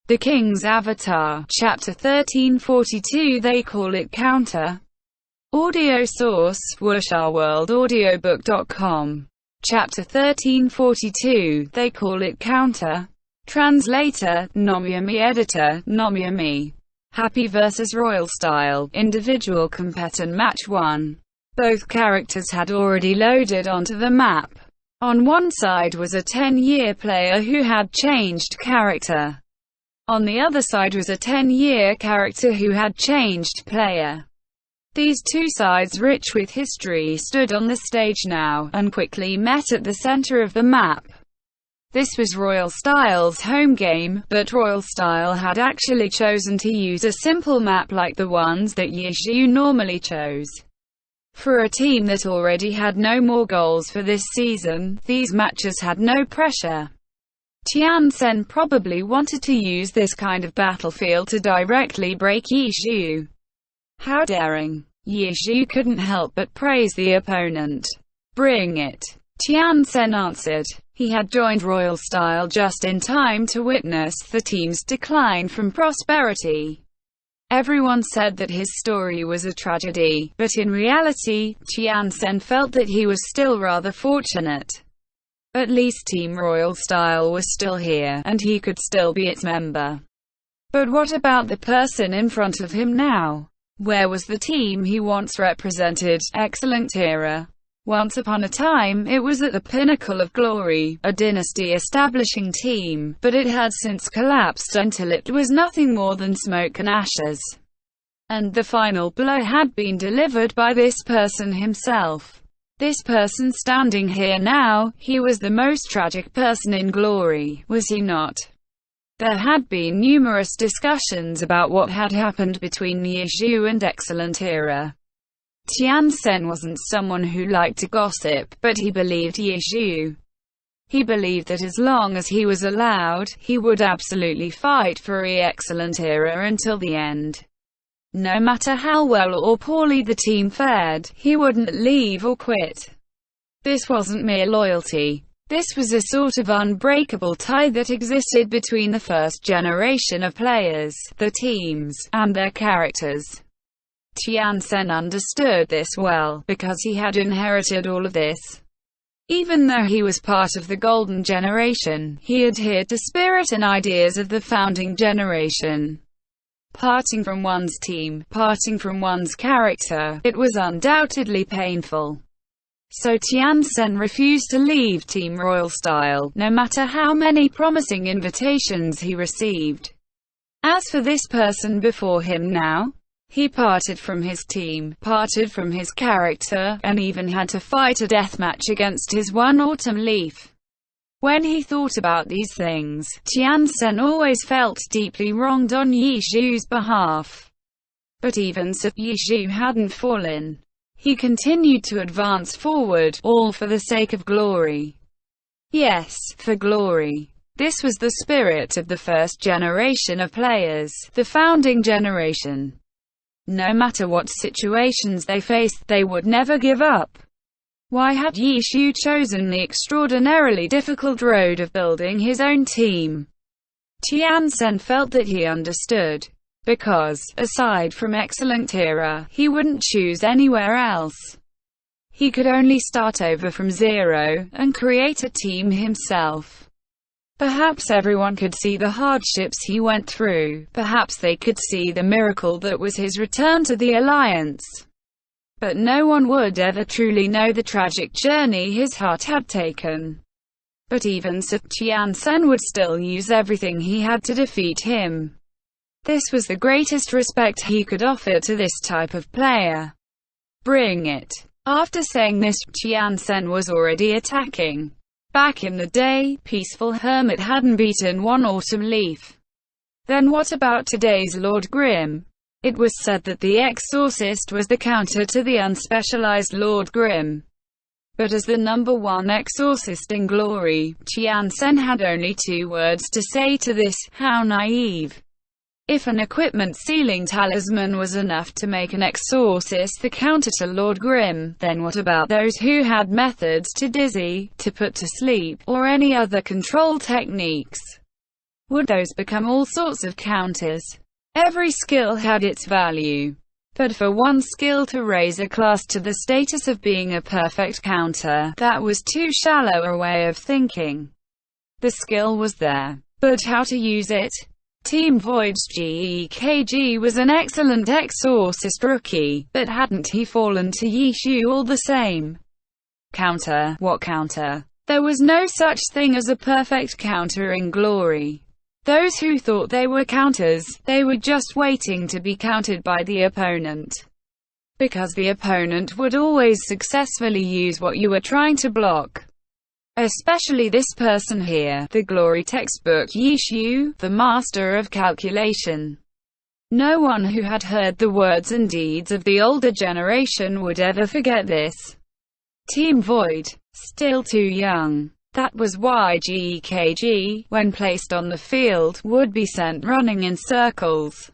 The King's Avatar, Chapter 1342. They call it counter. Audio source, wusharworldaudiobook.com. Chapter 1342. They call it counter. Translator, Nomyami. Editor, Nomyami. Happy vs Royal Style, Individual Competition Match 1. Both characters had already loaded onto the map. On one side was a 10-year player who had changed character. On the other side was a 10-year character who had changed player. These two sides rich with history stood on the stage now, and quickly met at the center of the map. This was Royal Style's home game, but Royal Style had actually chosen to use a simple map like the ones that Yizhu normally chose. For a team that already had no more goals for this season, these matches had no pressure. Tiansen probably wanted to use this kind of battlefield to directly break Yizhu. How daring! Yizhu couldn't help but praise the opponent. Bring it, Tiansen answered. He had joined Royal Style just in time to witness the team's decline from prosperity. Everyone said that his story was a tragedy, but in reality, Tiansen felt that he was still rather fortunate. At least Team Royal Style was still here, and he could still be its member. But what about the person in front of him now? Where was the team he once represented, Excellent Era? Once upon a time, it was at the pinnacle of glory, a dynasty-establishing team, but it had since collapsed until it was nothing more than smoke and ashes. And the final blow had been delivered by this person himself. This person standing here now, he was the most tragic person in glory, was he not? There had been numerous discussions about what had happened between Yizhu and Excellent Era. Tiansen wasn't someone who liked to gossip, but he believed Yizhu. He believed that as long as he was allowed, he would absolutely fight for the Excellent Era until the end. No matter how well or poorly the team fared, he wouldn't leave or quit. This wasn't mere loyalty. This was a sort of unbreakable tie that existed between the first generation of players, the teams, and their characters. Tiansen understood this well, because he had inherited all of this. Even though he was part of the golden generation, he adhered to spirit and ideas of the founding generation. Parting from one's team, parting from one's character, it was undoubtedly painful. So Tiansen refused to leave Team Royal Style, no matter how many promising invitations he received. As for this person before him now, he parted from his team, parted from his character, and even had to fight a deathmatch against his one autumn leaf. When he thought about these things, Tiansen always felt deeply wronged on Yizhu's behalf. But even so, Yizhu hadn't fallen. He continued to advance forward, all for the sake of glory. Yes, for glory. This was the spirit of the first generation of players, the founding generation. No matter what situations they faced, they would never give up. Why had Yizhu chosen the extraordinarily difficult road of building his own team? Tiansen felt that he understood. Because, aside from Excellent Era, he wouldn't choose anywhere else. He could only start over from zero, and create a team himself. Perhaps everyone could see the hardships he went through, perhaps they could see the miracle that was his return to the Alliance. But no one would ever truly know the tragic journey his heart had taken. But even so, Tiansen would still use everything he had to defeat him. This was the greatest respect he could offer to this type of player. Bring it. After saying this, Tiansen was already attacking. Back in the day, peaceful hermit hadn't beaten one autumn leaf. Then what about today's Lord Grimm? It was said that the Exorcist was the counter to the unspecialized Lord Grimm. But as the #1 exorcist in glory, Tiansen had only 2 words to say to this: how naive. If an equipment ceiling talisman was enough to make an exorcist the counter to Lord Grimm, then what about those who had methods to dizzy, to put to sleep, or any other control techniques? would those become all sorts of counters. Every skill had its value. But for one skill to raise a class to the status of being a perfect counter, that was too shallow a way of thinking. The skill was there, but how to use it? Team Void's GEKG was an excellent exorcist rookie, but hadn't he fallen to Yishu all the same? Counter? What counter? There was no such thing as a perfect counter in Glory. Those who thought they were counters, they were just waiting to be countered by the opponent. Because the opponent would always successfully use what you were trying to block. Especially this person here, the Glory textbook Yishu, the master of calculation. No one who had heard the words and deeds of the older generation would ever forget this. Team Void, still too young. That was why GEKG, when placed on the field, would be sent running in circles.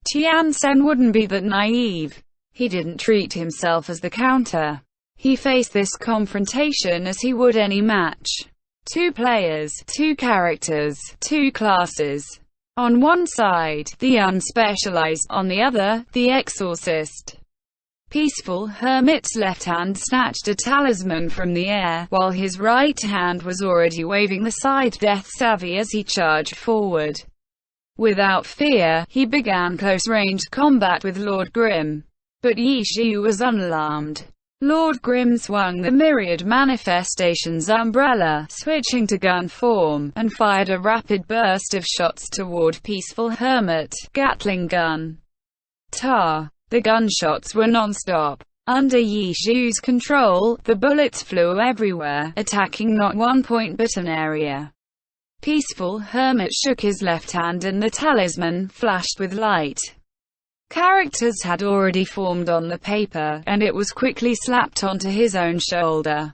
Tiansen wouldn't be that naive. He didn't treat himself as the counter. He faced this confrontation as he would any match. 2 players, 2 characters, 2 classes. On one side, the unspecialized, on the other, the exorcist. Peaceful Hermit's left hand snatched a talisman from the air, while his right hand was already waving the scythe Death Savvy as he charged forward. Without fear, he began close-range combat with Lord Grimm. But Yishu was unalarmed. Lord Grimm swung the Myriad Manifestations umbrella, switching to gun form, and fired a rapid burst of shots toward Peaceful Hermit, Gatling gun. Tar. The gunshots were non-stop. Under Yishu's control, the bullets flew everywhere, attacking not one point but an area. Peaceful Hermit shook his left hand and the talisman flashed with light. Characters had already formed on the paper, and it was quickly slapped onto his own shoulder.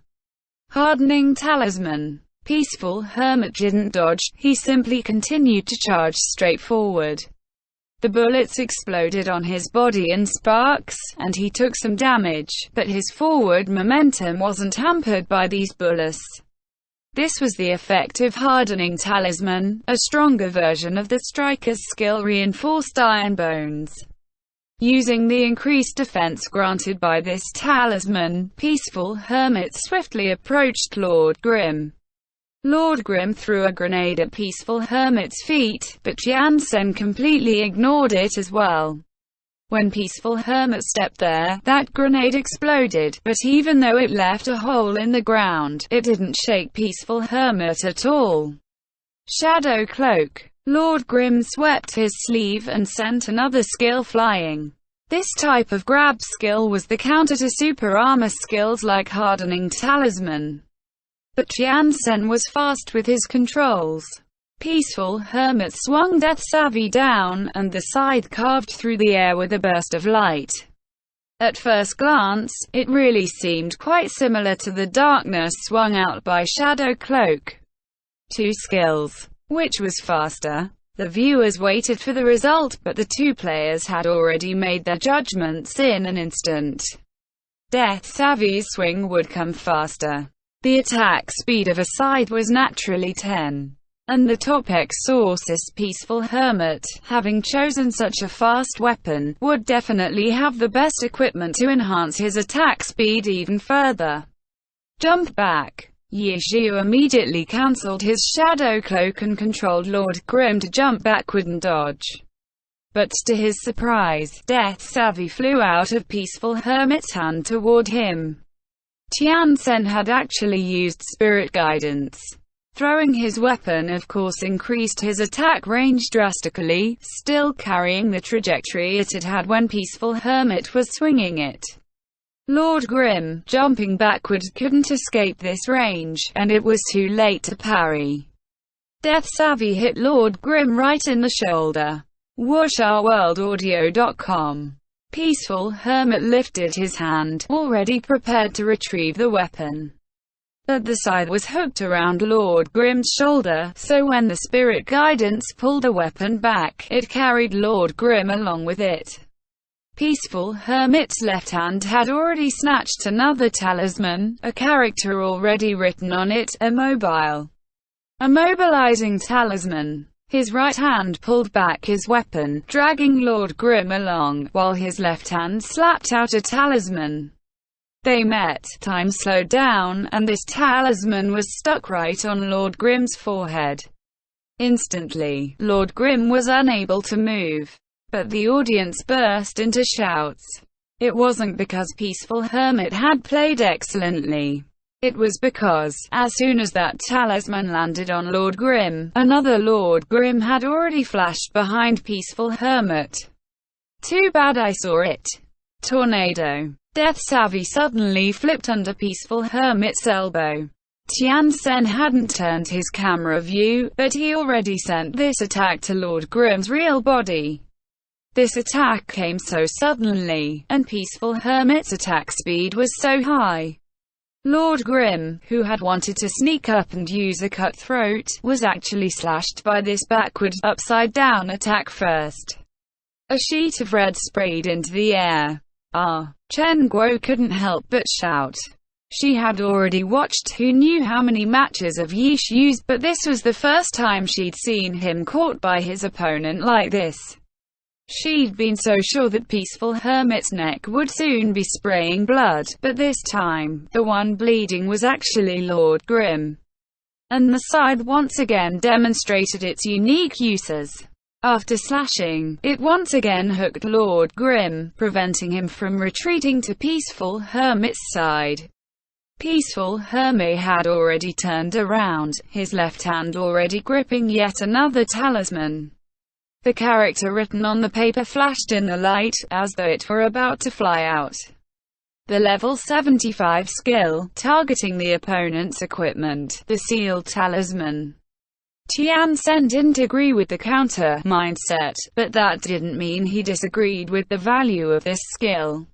Hardening talisman. Peaceful Hermit didn't dodge, he simply continued to charge straight forward. The bullets exploded on his body in sparks, and he took some damage, but his forward momentum wasn't hampered by these bullets. This was the effective hardening talisman, a stronger version of the striker's skill-reinforced iron bones. Using the increased defense granted by this talisman, Peaceful Hermit swiftly approached Lord Grimm. Lord Grimm threw a grenade at Peaceful Hermit's feet, but Jansen completely ignored it as well. When Peaceful Hermit stepped there, that grenade exploded, but even though it left a hole in the ground, it didn't shake Peaceful Hermit at all. Shadow Cloak. Lord Grimm swept his sleeve and sent another skill flying. This type of grab skill was the counter to super armor skills like Hardening Talisman. But Jansen was fast with his controls. Peaceful Hermit swung Death Savvy down, and the scythe carved through the air with a burst of light. At first glance, it really seemed quite similar to the darkness swung out by Shadow Cloak. 2 skills. Which was faster? The viewers waited for the result, but the 2 players had already made their judgments in an instant. Death Savvy's swing would come faster. The attack speed of a scythe was naturally 10. And the top exorcist Peaceful Hermit, having chosen such a fast weapon, would definitely have the best equipment to enhance his attack speed even further. Jump back. Yishu immediately cancelled his Shadow Cloak and controlled Lord Grimm to jump backward and dodge. But to his surprise, Death Savvy flew out of Peaceful Hermit's hand toward him. Tiansen had actually used Spirit Guidance. Throwing his weapon of course increased his attack range drastically, still carrying the trajectory it had had when Peaceful Hermit was swinging it. Lord Grimm, jumping backwards, couldn't escape this range, and it was too late to parry. Death Savvy hit Lord Grimm right in the shoulder. WooshAWorldAudio.com. Peaceful Hermit lifted his hand, already prepared to retrieve the weapon. But the scythe was hooked around Lord Grimm's shoulder, so when the Spirit Guidance pulled the weapon back, it carried Lord Grimm along with it. Peaceful Hermit's left hand had already snatched another talisman, a character already written on it, Immobile. Immobilizing Talisman. His right hand pulled back his weapon, dragging Lord Grim along, while his left hand slapped out a talisman. They met, time slowed down, and this talisman was stuck right on Lord Grim's forehead. Instantly, Lord Grim was unable to move. But the audience burst into shouts. It wasn't because Peaceful Hermit had played excellently. It was because, as soon as that talisman landed on Lord Grim, another Lord Grim had already flashed behind Peaceful Hermit. Too bad I saw it. Tornado. Death Savvy suddenly flipped under Peaceful Hermit's elbow. Tian Sen hadn't turned his camera view, but he already sent this attack to Lord Grim's real body. This attack came so suddenly, and Peaceful Hermit's attack speed was so high. Lord Grim, who had wanted to sneak up and use a cutthroat, was actually slashed by this backward, upside-down attack first. A sheet of red sprayed into the air. Chen Guo couldn't help but shout. She had already watched who knew how many matches of Yi Xiu's, but this was the first time she'd seen him caught by his opponent like this. She'd been so sure that Peaceful Hermit's neck would soon be spraying blood, but this time, the one bleeding was actually Lord Grim. And the side once again demonstrated its unique uses. After slashing, it once again hooked Lord Grim, preventing him from retreating to Peaceful Hermit's side. Peaceful Hermit had already turned around, his left hand already gripping yet another talisman. The character written on the paper flashed in the light, as though it were about to fly out. The level 75 skill, targeting the opponent's equipment, the sealed talisman. Tian Sen didn't agree with the counter mindset, but that didn't mean he disagreed with the value of this skill.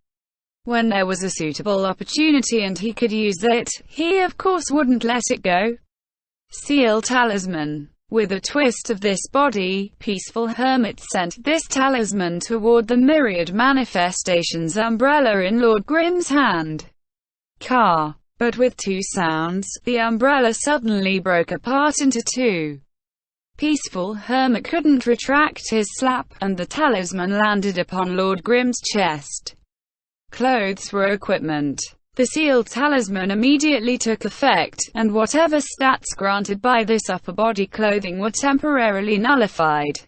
When there was a suitable opportunity and he could use it, he of course wouldn't let it go. Seal talisman. With a twist of this body, Peaceful Hermit sent this talisman toward the myriad manifestations umbrella in Lord Grim's hand. Car. But with two sounds, the umbrella suddenly broke apart into two. Peaceful Hermit couldn't retract his slap, and the talisman landed upon Lord Grim's chest. Clothes were equipment. The sealed talisman immediately took effect, and whatever stats granted by this upper body clothing were temporarily nullified.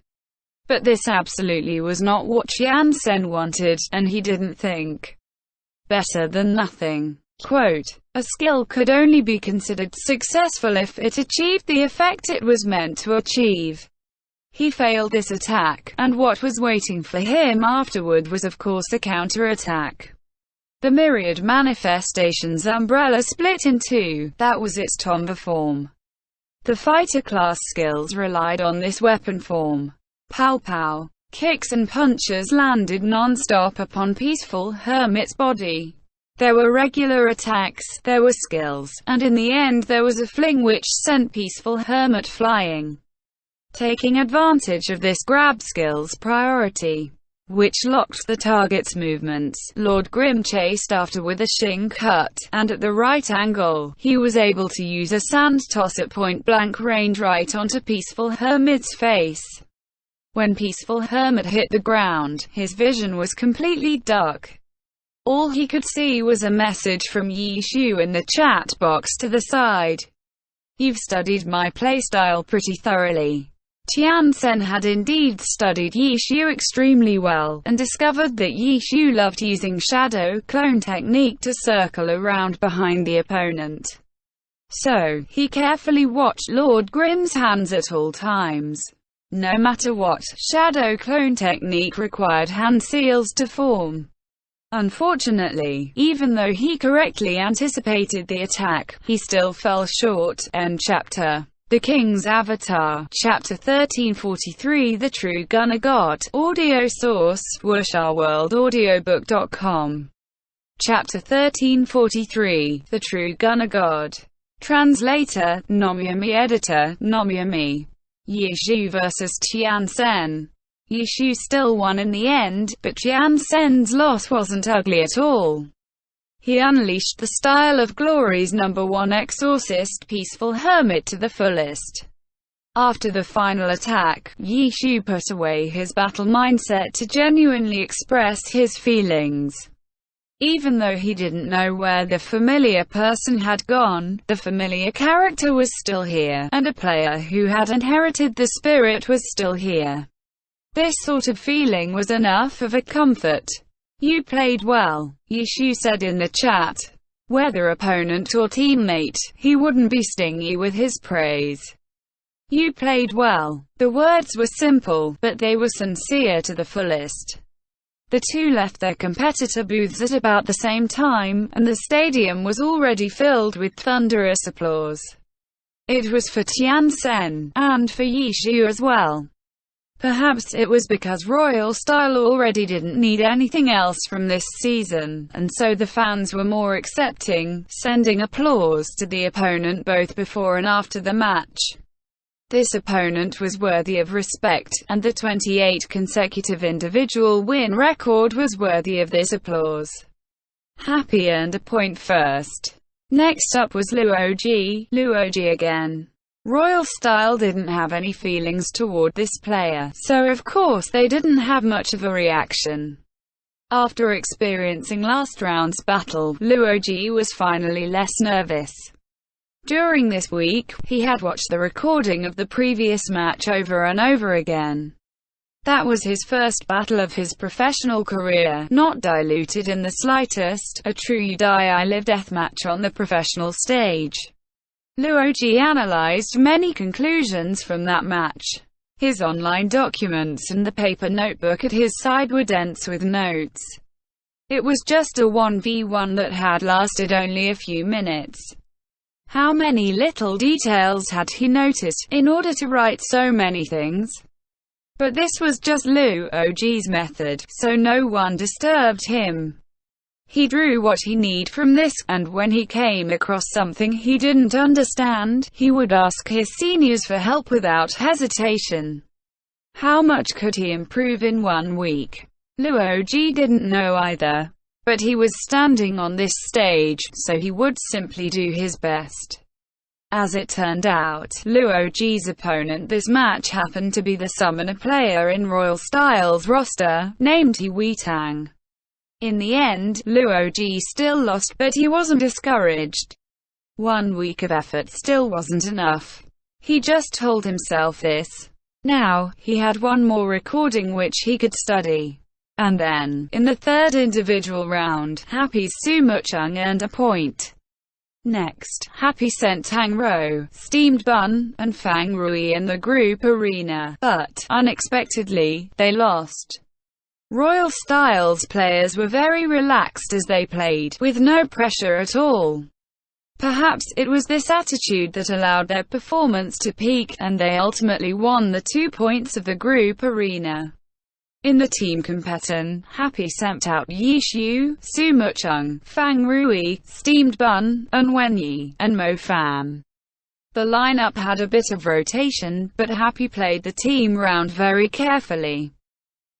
But this absolutely was not what Tian Sen wanted, and he didn't think. Better than nothing. Quote, a skill could only be considered successful if it achieved the effect it was meant to achieve. He failed this attack, and what was waiting for him afterward was of course a counter-attack. The myriad manifestations umbrella split in two, that was its tomba form. The fighter class skills relied on this weapon form. Pow pow. Kicks and punches landed non-stop upon Peaceful Hermit's body. There were regular attacks, there were skills, and in the end there was a fling which sent Peaceful Hermit flying. Taking advantage of this grab skill's priority, which locked the target's movements, Lord Grim chased after with a shing cut, and at the right angle, he was able to use a sand toss at point-blank range right onto Peaceful Hermit's face. When Peaceful Hermit hit the ground, his vision was completely dark. All he could see was a message from Yi Xiu in the chat box to the side. You've studied my playstyle pretty thoroughly. Tian Sen had indeed studied Yi Xiu extremely well, and discovered that Yi Xiu loved using shadow clone technique to circle around behind the opponent. So, he carefully watched Lord Grim's hands at all times. No matter what, shadow clone technique required hand seals to form. Unfortunately, even though he correctly anticipated the attack, he still fell short. End chapter. The King's Avatar, Chapter 1343. The True Gunner God. Audio source, wuxia-world-audiobook.com. Chapter 1343. The True Gunner God. Translator, Nomyami. Editor, Nomyami. Yi Xiu vs. Tian Sen. Yi Xiu still won in the end, but Tian Sen's loss wasn't ugly at all. He unleashed the style of Glory's #1 exorcist Peaceful Hermit to the fullest. After the final attack, Yishu put away his battle mindset to genuinely express his feelings. Even though he didn't know where the familiar person had gone, the familiar character was still here, and a player who had inherited the spirit was still here. This sort of feeling was enough of a comfort. "You played well," Yishu said in the chat. Whether opponent or teammate, he wouldn't be stingy with his praise. "You played well." The words were simple, but they were sincere to the fullest. The two left their competitor booths at about the same time, and the stadium was already filled with thunderous applause. It was for Tiansen, and for Yishu as well. Perhaps it was because Royal Style already didn't need anything else from this season, and so the fans were more accepting, sending applause to the opponent both before and after the match. This opponent was worthy of respect, and the 28 consecutive individual win record was worthy of this applause. Happy earned a point first. Next up was Luoji again. Royal Style didn't have any feelings toward this player, so of course they didn't have much of a reaction. After experiencing last round's battle, Luoji was finally less nervous. During this week, he had watched the recording of the previous match over and over again. That was his first battle of his professional career, not diluted in the slightest, a true die-I-live deathmatch on the professional stage. Luoji analyzed many conclusions from that match. His online documents and the paper notebook at his side were dense with notes. It was just a 1v1 that had lasted only a few minutes. How many little details had he noticed, in order to write so many things? But this was just Luoji's method, so no one disturbed him. He drew what he needed from this, and when he came across something he didn't understand, he would ask his seniors for help without hesitation. How much could he improve in 1 week? Luoji didn't know either. But he was standing on this stage, so he would simply do his best. As it turned out, Luoji's opponent this match happened to be the summoner player in Royal Style's roster, named He Weitang. In the end, Luoji still lost, but he wasn't discouraged. 1 week of effort still wasn't enough. He just told himself this. Now, he had one more recording which he could study. And then, in the third individual round, Happy's Sumuchung earned a point. Next, Happy sent Tang Rou, Steamed Bun, and Fang Rui in the group arena, but, unexpectedly, they lost. Royal Style's players were very relaxed as they played, with no pressure at all. Perhaps it was this attitude that allowed their performance to peak, and they ultimately won the 2 points of the group arena. In the team competition, Happy sent out Yishu, Sumuchung, Fang Rui, Steamed Bun, and Wenyi, and Mo Fan. The lineup had a bit of rotation, but Happy played the team round very carefully.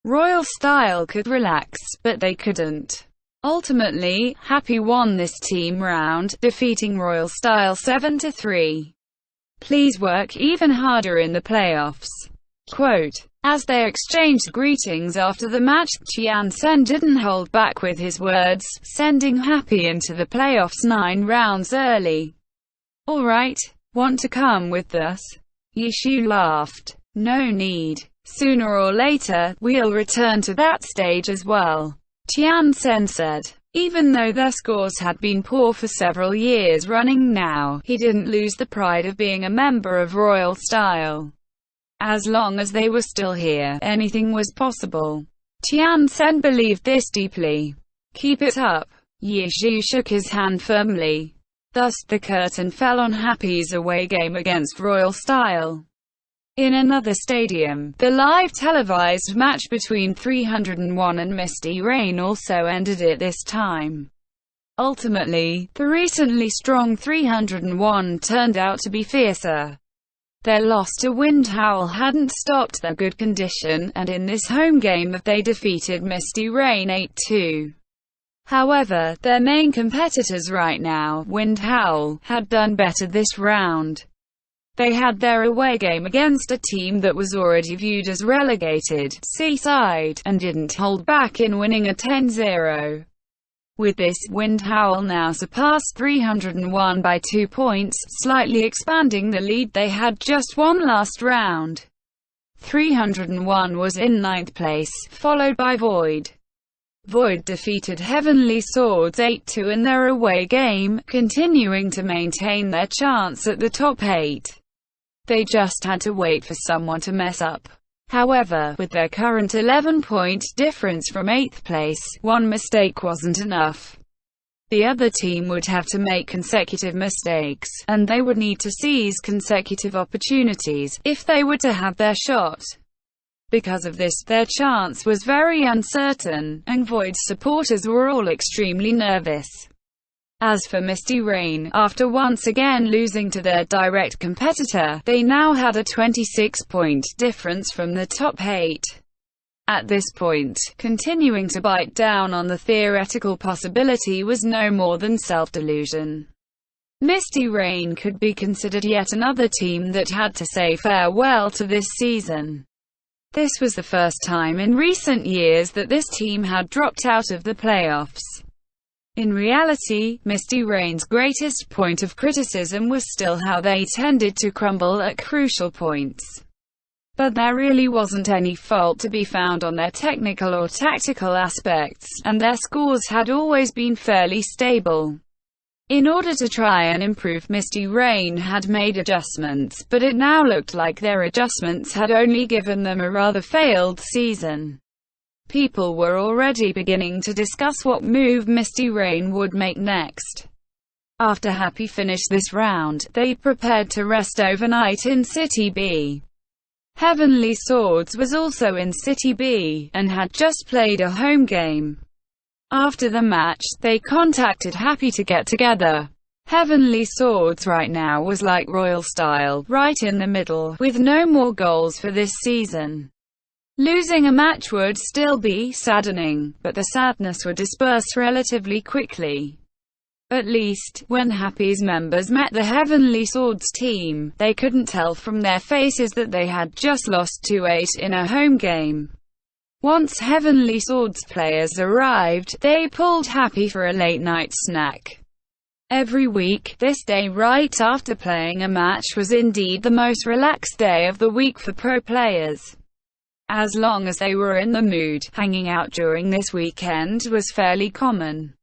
Royal Style could relax, but they couldn't. Ultimately, Happy won this team round, defeating Royal Style 7-3. Please work even harder in the playoffs. Quote. As they exchanged greetings after the match, Tiansen didn't hold back with his words, sending Happy into the playoffs 9 rounds early. Alright, want to come with us? Yishu laughed. No need. Sooner or later, we'll return to that stage as well. Tiansen said. Even though their scores had been poor for several years running now, he didn't lose the pride of being a member of Royal Style. As long as they were still here, anything was possible. Tiansen believed this deeply. Keep it up. Yishu shook his hand firmly. Thus, the curtain fell on Happy's away game against Royal Style. In another stadium, the live televised match between 301 and Misty Rain also ended at this time. Ultimately, the recently strong 301 turned out to be fiercer. Their loss to Wind Howl hadn't stopped their good condition, and in this home game they defeated Misty Rain 8-2. However, their main competitors right now, Wind Howl, had done better this round. They had their away game against a team that was already viewed as relegated, Seaside, and didn't hold back in winning a 10-0. With this, Windhowl now surpassed 301 by 2 points, slightly expanding the lead they had just won last round. 301 was in 9th place, followed by Void. Void defeated Heavenly Swords 8-2 in their away game, continuing to maintain their chance at the top 8. They just had to wait for someone to mess up. However, with their current 11-point difference from 8th place, one mistake wasn't enough. The other team would have to make consecutive mistakes, and they would need to seize consecutive opportunities, if they were to have their shot. Because of this, their chance was very uncertain, and Void's supporters were all extremely nervous. As for Misty Rain, after once again losing to their direct competitor, they now had a 26-point difference from the top 8. At this point, continuing to bite down on the theoretical possibility was no more than self-delusion. Misty Rain could be considered yet another team that had to say farewell to this season. This was the first time in recent years that this team had dropped out of the playoffs. In reality, Misty Rain's greatest point of criticism was still how they tended to crumble at crucial points. But there really wasn't any fault to be found on their technical or tactical aspects, and their scores had always been fairly stable. In order to try and improve, Misty Rain had made adjustments, but it now looked like their adjustments had only given them a rather failed season. People were already beginning to discuss what move Misty Rain would make next. After Happy finished this round, they prepared to rest overnight in City B. Heavenly Swords was also in City B, and had just played a home game. After the match, they contacted Happy to get together. Heavenly Swords right now was like Royal Style, right in the middle, with no more goals for this season. Losing a match would still be saddening, but the sadness would disperse relatively quickly. At least, when Happy's members met the Heavenly Swords team, they couldn't tell from their faces that they had just lost 2-8 in a home game. Once Heavenly Swords players arrived, they pulled Happy for a late-night snack. Every week, this day right after playing a match was indeed the most relaxed day of the week for pro players. As long as they were in the mood, hanging out during this weekend was fairly common.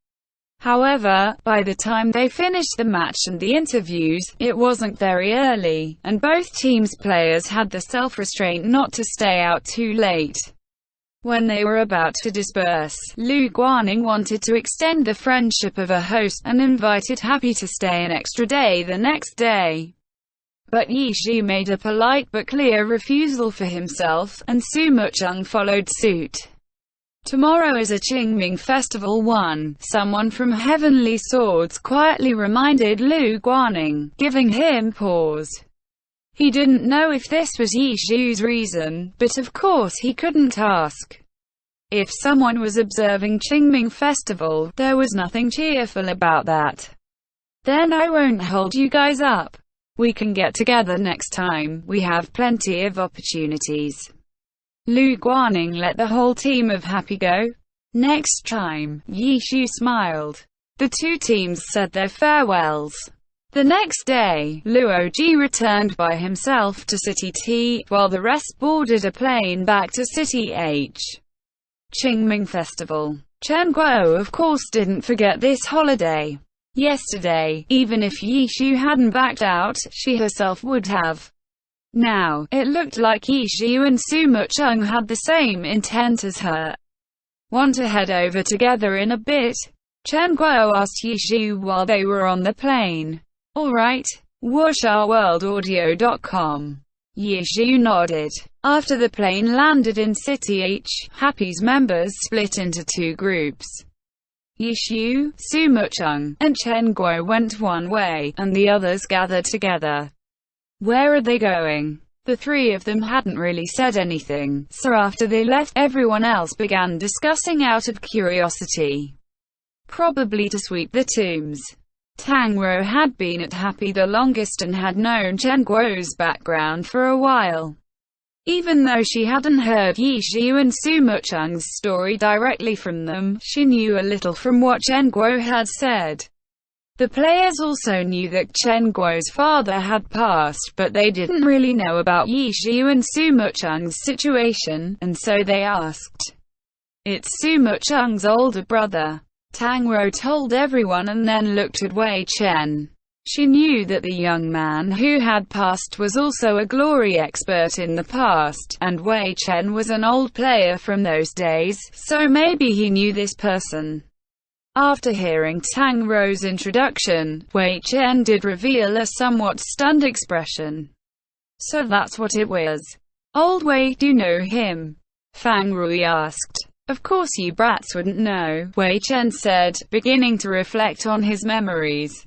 However, by the time they finished the match and the interviews, it wasn't very early, and both teams' players had the self-restraint not to stay out too late. When they were about to disperse, Lu Guaning wanted to extend the friendship of a host, and invited Happy to stay an extra day the next day. But Yixu made a polite but clear refusal for himself, and Su Mucheng followed suit. Tomorrow is a Qingming Festival 1, someone from Heavenly Swords quietly reminded Lu Guaning, giving him pause. He didn't know if this was Yixu's reason, but of course he couldn't ask. If someone was observing Qingming Festival, there was nothing cheerful about that. Then I won't hold you guys up. We can get together next time, we have plenty of opportunities. Lu Guaning let the whole team of Happy go. Next time, Yixu smiled. The two teams said their farewells. The next day, Luo Ji returned by himself to City T, while the rest boarded a plane back to City H. Qingming Festival. Chen Guo of course didn't forget this holiday. Yesterday, even if Yixu hadn't backed out, she herself would have. Now, it looked like Yixu and Su Mucheng had the same intent as her. Want to head over together in a bit? Chen Guo asked Yixu while they were on the plane. Alright. WuxRWorldAudio.com. Yixu nodded. After the plane landed in City H, Happy's members split into two groups. Yixu, Su Mucheng, and Chen Guo went one way, and the others gathered together. Where are they going? The three of them hadn't really said anything, so after they left, everyone else began discussing out of curiosity. Probably to sweep the tombs. Tang Rou had been at Happy the longest and had known Chen Guo's background for a while. Even though she hadn't heard Yi Xiu and Su Mucheng's story directly from them, she knew a little from what Chen Guo had said. The players also knew that Chen Guo's father had passed, but they didn't really know about Yi Xiu and Su Mucheng's situation, and so they asked. "It's Su Mucheng's older brother." Tang Rou told everyone and then looked at Wei Chen. She knew that the young man who had passed was also a glory expert in the past, and Wei Chen was an old player from those days, so maybe he knew this person. After hearing Tang Rou's introduction, Wei Chen did reveal a somewhat stunned expression. "So that's what it was. Old Wei, do you know him?" Fang Rui asked. "Of course you brats wouldn't know," Wei Chen said, beginning to reflect on his memories.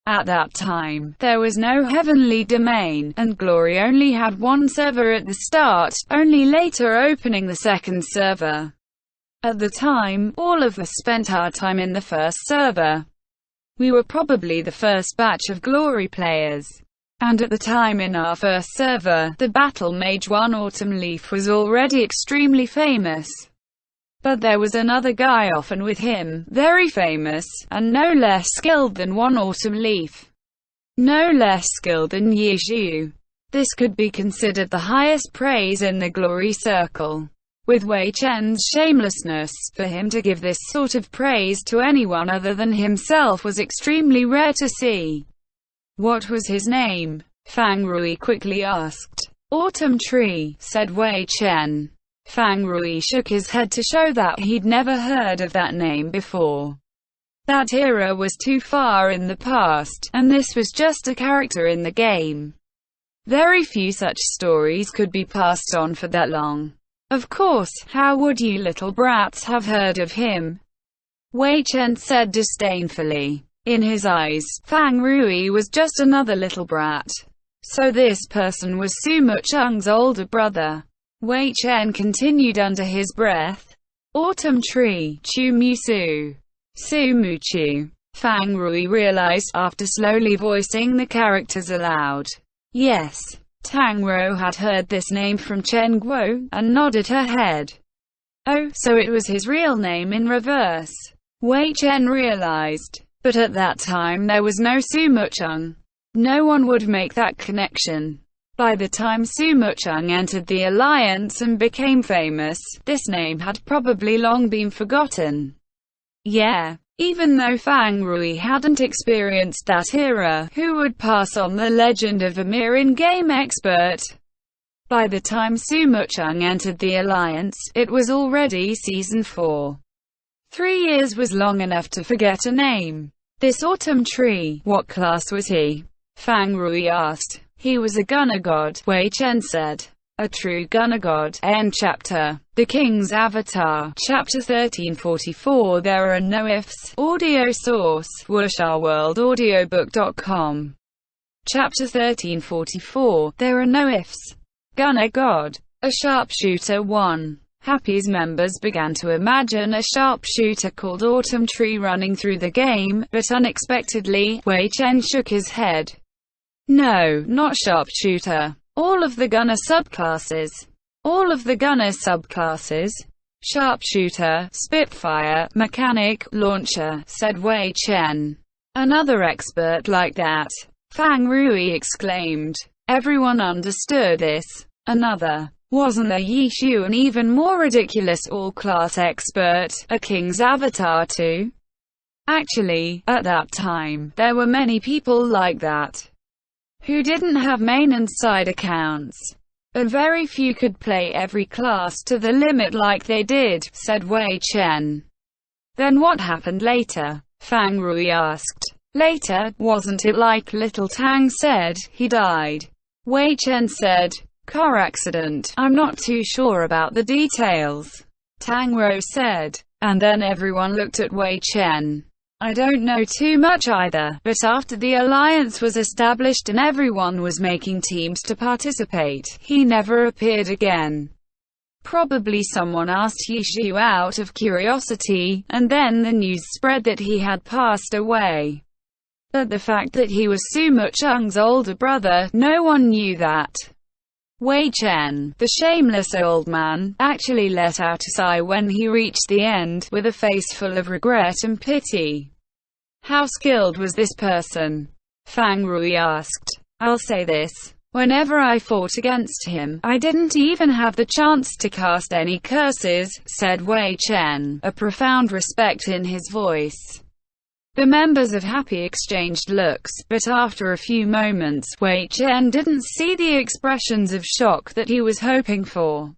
At that time, there was no heavenly domain, and Glory only had one server at the start, only later opening the second server. At the time, all of us spent our time in the first server. We were probably the first batch of Glory players. And at the time in our first server, the Battle Mage 1 Autumn Leaf was already extremely famous. But there was another guy often with him, very famous, and no less skilled than 1 Autumn Leaf. No less skilled than Yi Xiu. This could be considered the highest praise in the Glory Circle. With Wei Chen's shamelessness, for him to give this sort of praise to anyone other than himself was extremely rare to see. "What was his name?" Fang Rui quickly asked. "Autumn Tree," said Wei Chen. Fang Rui shook his head to show that he'd never heard of that name before. That era was too far in the past, and this was just a character in the game. Very few such stories could be passed on for that long. "Of course, how would you little brats have heard of him?" Wei Chen said disdainfully. In his eyes, Fang Rui was just another little brat. So this person was Su Mucheng's older brother. Wei Chen continued under his breath. "Autumn Tree, Chu Mu Su. Su Mu Chu." Fang Rui realized after slowly voicing the characters aloud. Yes. Tang Rou had heard this name from Chen Guo, and nodded her head. Oh, so it was his real name in reverse. Wei Chen realized. But at that time there was no Su Mucheng. No one would make that connection. By the time Su Mucheng entered the Alliance and became famous, this name had probably long been forgotten. Yeah. Even though Fang Rui hadn't experienced that era, who would pass on the legend of a mere in-game expert? By the time Su Mucheng entered the Alliance, it was already Season 4. 3 years was long enough to forget a name. This Autumn Tree, what class was he? Fang Rui asked. He was a gunner god, Wei Chen said. A true gunner god. End chapter. The King's Avatar. Chapter 1344. There are no ifs. Audio source. WuxaWorldAudiobook.com. Chapter 1344. There are no ifs. Gunner god. A sharpshooter 1. Happy's members began to imagine a sharpshooter called Autumn Tree running through the game, but unexpectedly, Wei Chen shook his head. No, not sharpshooter. All of the gunner subclasses. All of the gunner subclasses? Sharpshooter, Spitfire, Mechanic, Launcher, said Wei Chen. Another expert like that. Fang Rui exclaimed. Everyone understood this. Another. Wasn't there Yi Xiu, an even more ridiculous all-class expert, a King's Avatar too? Actually, at that time, there were many people like that, who didn't have main and side accounts. But very few could play every class to the limit like they did, said Wei Chen. Then what happened later? Fang Rui asked. Later, wasn't it like little Tang said, he died? Wei Chen said. Car accident. I'm not too sure about the details. Tang Rou said. And then everyone looked at Wei Chen. I don't know too much either, but after the alliance was established and everyone was making teams to participate, he never appeared again. Probably someone asked Yi Xiu out of curiosity, and then the news spread that he had passed away. but the fact that he was Su Muchung's older brother, no one knew that. Wei Chen, the shameless old man, actually let out a sigh when he reached the end, with a face full of regret and pity. How skilled was this person? Fang Rui asked. I'll say this. Whenever I fought against him, I didn't even have the chance to cast any curses, said Wei Chen, a profound respect in his voice. The members of Happy exchanged looks, but after a few moments, Wei Chen didn't see the expressions of shock that he was hoping for.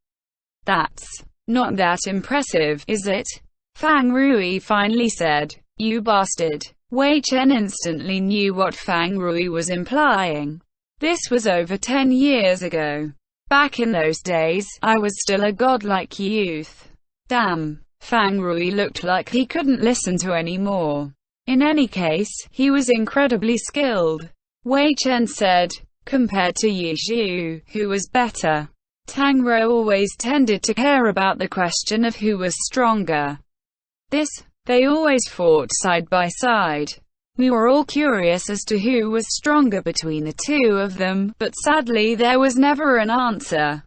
That's not that impressive, is it? Fang Rui finally said. You bastard. Wei Chen instantly knew what Fang Rui was implying. This was over 10 years ago. Back in those days, I was still a godlike youth. Damn. Fang Rui looked like he couldn't listen to any more. In any case, he was incredibly skilled. Wei Chen said. Compared to Yi Zhu, who was better? Tang Rou always tended to care about the question of who was stronger. They always fought side by side. We were all curious as to who was stronger between the two of them, but sadly there was never an answer.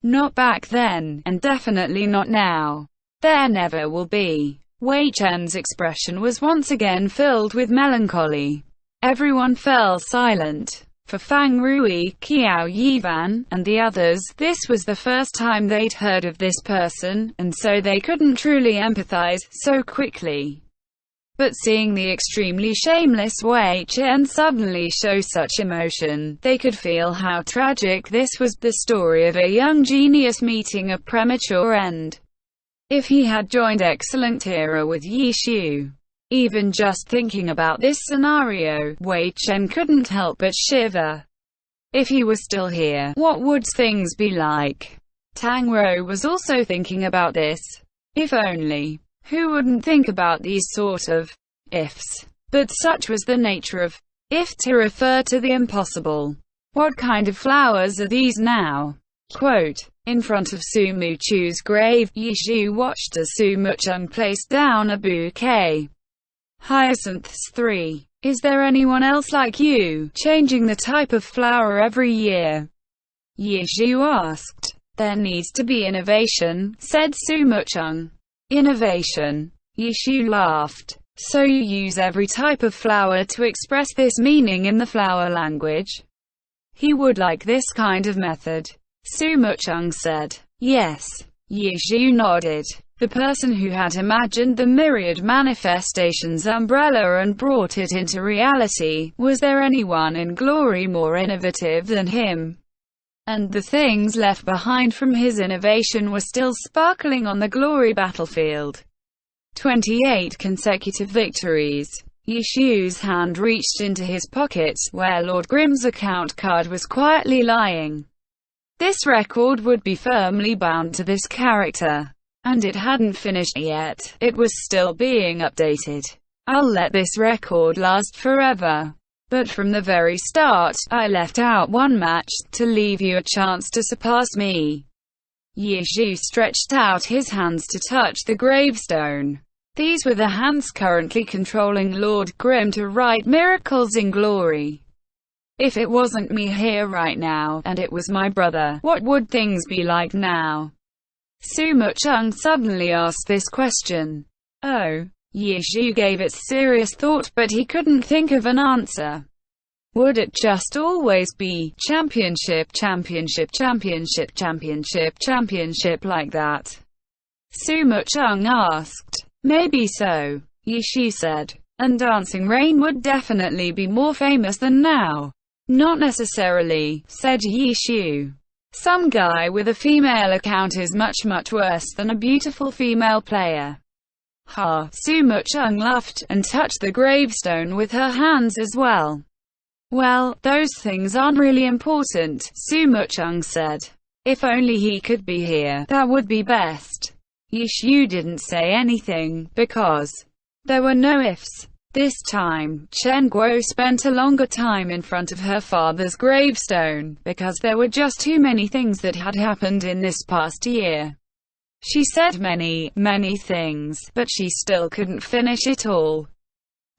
Not back then, and definitely not now. There never will be. Wei Chen's expression was once again filled with melancholy. Everyone fell silent. For Fang Rui, Qiao Yivan, and the others, this was the first time they'd heard of this person, and so they couldn't truly empathize so quickly. But seeing the extremely shameless Wei Chen suddenly show such emotion, they could feel how tragic this was, the story of a young genius meeting a premature end. If he had joined Excellent Era with Yi Zhu. Even just thinking about this scenario, Wei Chen couldn't help but shiver. If he was still here, what would things be like? Tang Rou was also thinking about this. If only. Who wouldn't think about these sort of ifs? But such was the nature of if to refer to the impossible. What kind of flowers are these now? Quote, in front of Su Muchu's grave, Yi Zhu watched as Su Muchung placed down a bouquet. Hyacinths 3. Is there anyone else like you, changing the type of flower every year? Yi Zhu asked. There needs to be innovation, said Su Muchung. Innovation? Yi Zhu laughed. So you use every type of flower to express this meaning in the flower language? He would like this kind of method. Su Muchung said. Yes. Yi Zhu nodded. The person who had imagined the myriad manifestations umbrella and brought it into reality, was there anyone in glory more innovative than him? And the things left behind from his innovation were still sparkling on the glory battlefield. 28 consecutive victories. Yi Zhu's hand reached into his pocket, where Lord Grimm's account card was quietly lying. This record would be firmly bound to this character. And it hadn't finished yet, it was still being updated. I'll let this record last forever. But from the very start, I left out one match, to leave you a chance to surpass me. Yi Zhu stretched out his hands to touch the gravestone. These were the hands currently controlling Lord Grimm to write miracles in glory. If it wasn't me here right now, and it was my brother, what would things be like now? Su Muchung suddenly asked this question. Oh. Yi Zhu gave it serious thought, but he couldn't think of an answer. Would it just always be championship, championship, championship, championship, championship like that? Su Muchung asked. Maybe so, Yi Zhu said. And Dancing Rain would definitely be more famous than now. Not necessarily, said Yi Zhu. Some guy with a female account is much worse than a beautiful female player. Ha! Su Muchung laughed, and touched the gravestone with her hands as well. Well, those things aren't really important, Su Muchung said. If only he could be here, that would be best. Yi Zhu didn't say anything, because there were no ifs. This time, Chen Guo spent a longer time in front of her father's gravestone, because there were just too many things that had happened in this past year. She said many things, but she still couldn't finish it all.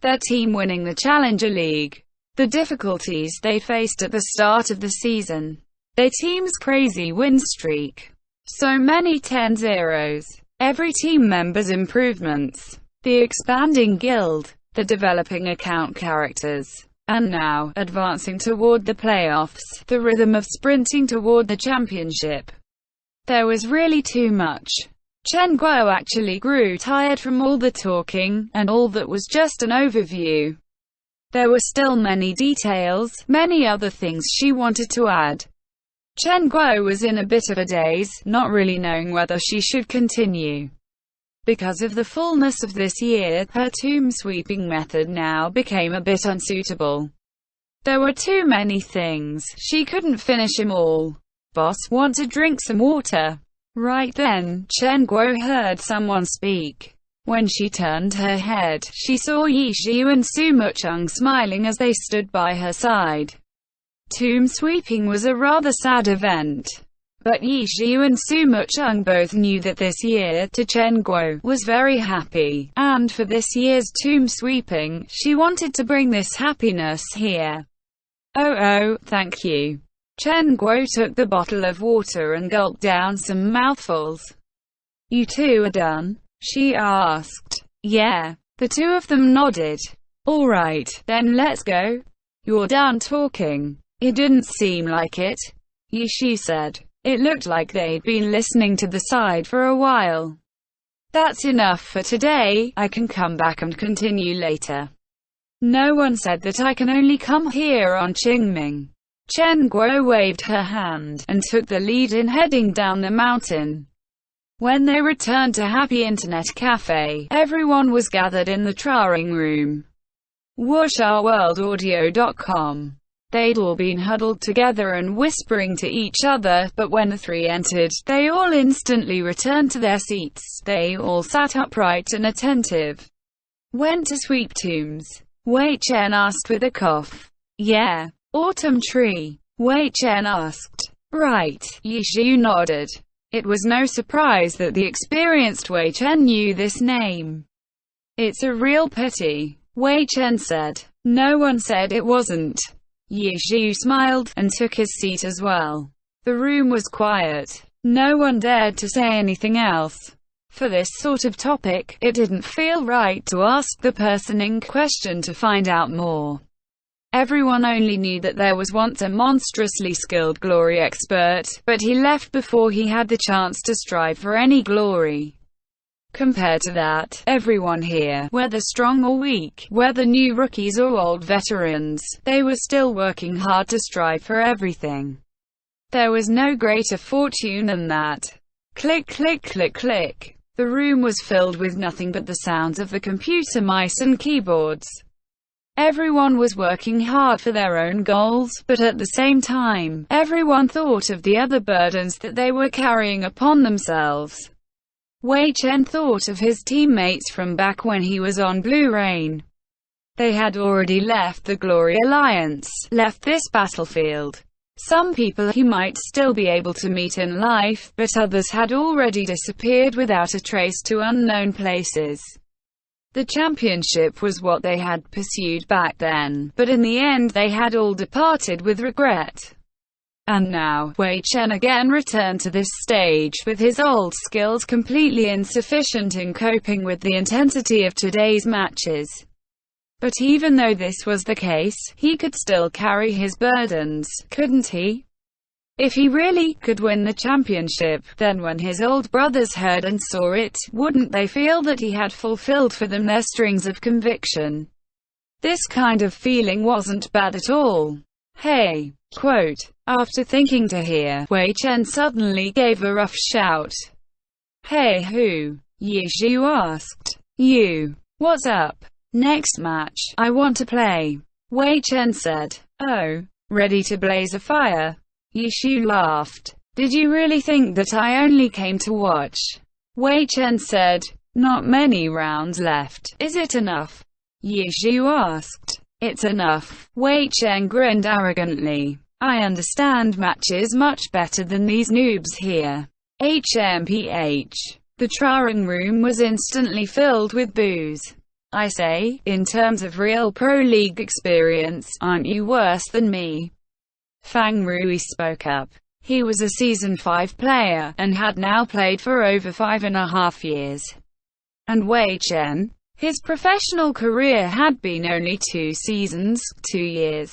their team winning the Challenger League. The difficulties they faced at the start of the season. Their team's crazy win streak. So many 10-0s. Every team member's improvements. The expanding guild. The developing account characters. And now, advancing toward the playoffs. The rhythm of sprinting toward the championship. There was really too much. Chen Guo actually grew tired from all the talking, and all that was just an overview. There were still many details, many other things she wanted to add. Chen Guo was in a bit of a daze, not really knowing whether she should continue. Because of the fullness of this year, her tomb sweeping method now became a bit unsuitable. There were too many things, she couldn't finish them all. Boss, want to drink some water? Right then, Chen Guo heard someone speak. When she turned her head, she saw Yi Xiu and Su Mucheng smiling as they stood by her side. Tomb sweeping was a rather sad event. But Yi Xiu and Su Mucheng both knew that this year, to Chen Guo, was very happy, and for this year's tomb sweeping, she wanted to bring this happiness here. Oh, thank you. Chen Guo took the bottle of water and gulped down some mouthfuls. You two are done? She asked. Yeah. The two of them nodded. Alright, then let's go. You're done talking. It didn't seem like it, Yi Xiu said. It looked like they'd been listening to the side for a while. That's enough for today, I can come back and continue later. No one said that I can only come here on Qingming. Chen Guo waved her hand, and took the lead in heading down the mountain. When they returned to Happy Internet Cafe, everyone was gathered in the drawing room. Wuxia They'd all been huddled together and whispering to each other, but when the three entered, they all instantly returned to their seats. They all sat upright and attentive. Went to sweep tombs? Wei Chen asked with a cough. Yeah. Autumn tree? Wei Chen asked. Right. Yi Xiu nodded. It was no surprise that the experienced Wei Chen knew this name. It's a real pity, Wei Chen said. No one said it wasn't. Yi Xiu smiled, and took his seat as well. The room was quiet. No one dared to say anything else. For this sort of topic, it didn't feel right to ask the person in question to find out more. Everyone only knew that there was once a monstrously skilled glory expert, but he left before he had the chance to strive for any glory. Compared to that, everyone here, whether strong or weak, whether new rookies or old veterans, they were still working hard to strive for everything. There was no greater fortune than that. Click, click, click, click. The room was filled with nothing but the sounds of the computer mice and keyboards. Everyone was working hard for their own goals, but at the same time, everyone thought of the other burdens that they were carrying upon themselves. Wei Chen thought of his teammates from back when he was on Blue Rain. They had already left the Glory Alliance, left this battlefield. Some people he might still be able to meet in life, but others had already disappeared without a trace to unknown places. The championship was what they had pursued back then, but in the end they had all departed with regret. And now, Wei Chen again returned to this stage, with his old skills completely insufficient in coping with the intensity of today's matches. But even though this was the case, he could still carry his burdens, couldn't he? If he really could win the championship, then when his old brothers heard and saw it, wouldn't they feel that he had fulfilled for them their strings of conviction? This kind of feeling wasn't bad at all. Hey! Quote. After thinking to hear, Wei Chen suddenly gave a rough shout. Hey who? Yi Xiu asked. You. What's up? Next match, I want to play. Wei Chen said. Oh. Ready to blaze a fire? Yi Xiu laughed. Did you really think that I only came to watch? Wei Chen said. Not many rounds left. Is it enough? Yi Xiu asked. It's enough. Wei Chen grinned arrogantly. I understand matches much better than these noobs here. HMPH. The drawing room was instantly filled with boos. I say, in terms of real Pro League experience, aren't you worse than me? Fang Rui spoke up. He was a Season 5 player, and had now played for over 5.5 years. And Wei Chen? His professional career had been only 2 seasons, 2 years.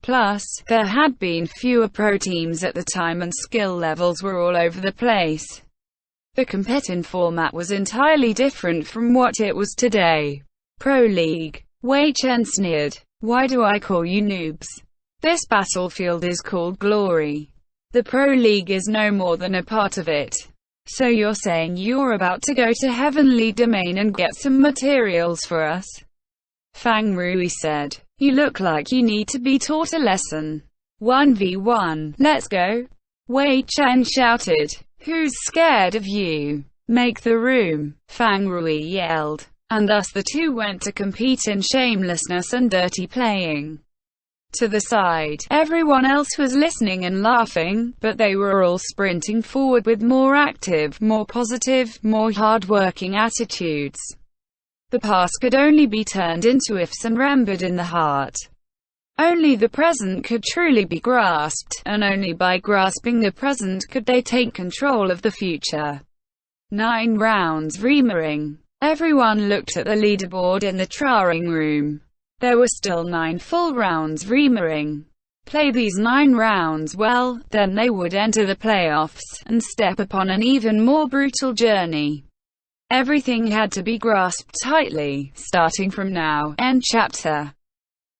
Plus, there had been fewer pro teams at the time and skill levels were all over the place. The competition format was entirely different from what it was today. Pro League. Wei Chen sneered. Why do I call you noobs? This battlefield is called glory. The Pro League is no more than a part of it. So you're saying you're about to go to Heavenly Domain and get some materials for us? Fang Rui said. You look like you need to be taught a lesson. 1v1, let's go. Wei Chen shouted. Who's scared of you? Make the room, Fang Rui yelled. And thus the two went to compete in shamelessness and dirty playing. To the side, everyone else was listening and laughing, but they were all sprinting forward with more active, more positive, more hard-working attitudes. The past could only be turned into ifs and remembered in the heart. Only the present could truly be grasped, and only by grasping the present could they take control of the future. 9 rounds remaining. Everyone looked at the leaderboard in the drawing room. There were still 9 full rounds remaining. Play these 9 rounds well, then they would enter the playoffs, and step upon an even more brutal journey. Everything had to be grasped tightly, starting from now. End chapter.